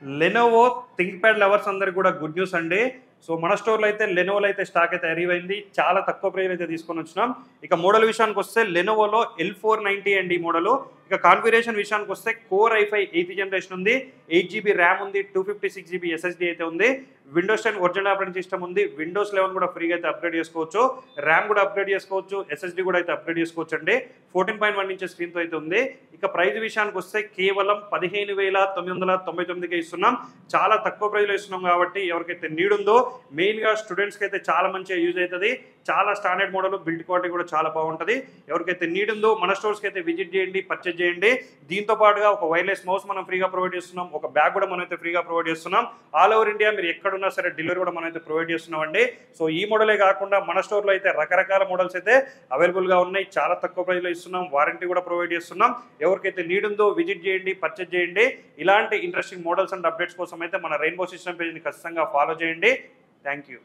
Lenovo think pad lovers అందరికి కూడా good news అండి. సో మన స్టోర్లో అయితే లెనోవోలో అయితే స్టాక్ అయితే అరైవ్ అయింది. చాలా తక్కువ ప్రైస్ అయితే తీసుకొని వచ్చినాం. ఇక మోడల్ విషయానికి వస్తే లెనోవోలో L490 అండి ఈ మోడల్. ఇక కాన్ఫిగరేషన్ విషయానికి వస్తే కోర్ i5 8th జనరేషన్ ఉంది, 8GB ర్యామ్ ఉంది, 256GB SSD అయితే ఉంది, విండోస్ 10 ఒరిజినల్ ఆపరేటింగ్ సిస్టమ్ ఉంది, విండోస్ 11 కూడా ఫ్రీగా అయితే అప్గ్రేడ్ చేసుకోవచ్చు, ర్యామ్ కూడా అప్గ్రేడ్ చేసుకోవచ్చు, SSD కూడా అయితే అప్గ్రేడ్ చేసుకోవచ్చు అండి. 14.1 ఇంచెస్ స్క్రీన్తో అయితే ఉంది. ఇక ప్రైస్ విషయానికి వస్తే కేవలం 15,999కే ఇస్తున్నాం. చాలా తక్కువ ప్రైస్లో ఇస్తున్నాం కాబట్టి ఎవరికైతే నీడ్ ఉందో మెయిన్గా స్టూడెంట్స్కి అయితే చాలా మంచిగా యూజ్ అవుతుంది. చాలా స్టాండర్డ్ మోడల్, బిల్డ్ క్వాలిటీ కూడా చాలా బాగుంటుంది. ఎవరికైతే నీడ్ ఉందో మన స్టోర్స్కి అయితే విజిట్ చేయండి, పర్చేజ్ చేయండి. దీంతో పాటుగా ఒక వైర్లెస్ మౌస్ మనం ఫ్రీగా ప్రొవైడ్ చేస్తున్నాం, ఒక బ్యాగ్ కూడా మనం అయితే ఫ్రీగా ప్రొవైడ్ చేస్తున్నాం. ఆల్ ఓవర్ ఇండియా మీరు ఎక్కడున్నా సరే డెలివరీ కూడా మనం అయితే ప్రొవైడ్ చేస్తున్నాం అండి. సో ఈ మోడలే కాకుండా మన స్టోర్లో అయితే రకరకాల మోడల్స్ అయితే అవైలబుల్గా ఉన్నాయి. చాలా తక్కువ ప్రైస్లో ఇస్తున్నాం, వారంటీ కూడా ప్రొవైడ్ చేస్తున్నాం. ఎవరికైతే నీడ్ ఉందో విజిట్ చేయండి, పర్చేజ్ చేయండి. ఇలాంటి ఇంట్రెస్టింగ్ మోడల్స్ అండ్ అప్డేట్స్ కోసం అయితే మన రెయిన్బో సిస్టమ్ పేజ్ని ఖచ్చితంగా ఫాలో చేయండి. Thank you.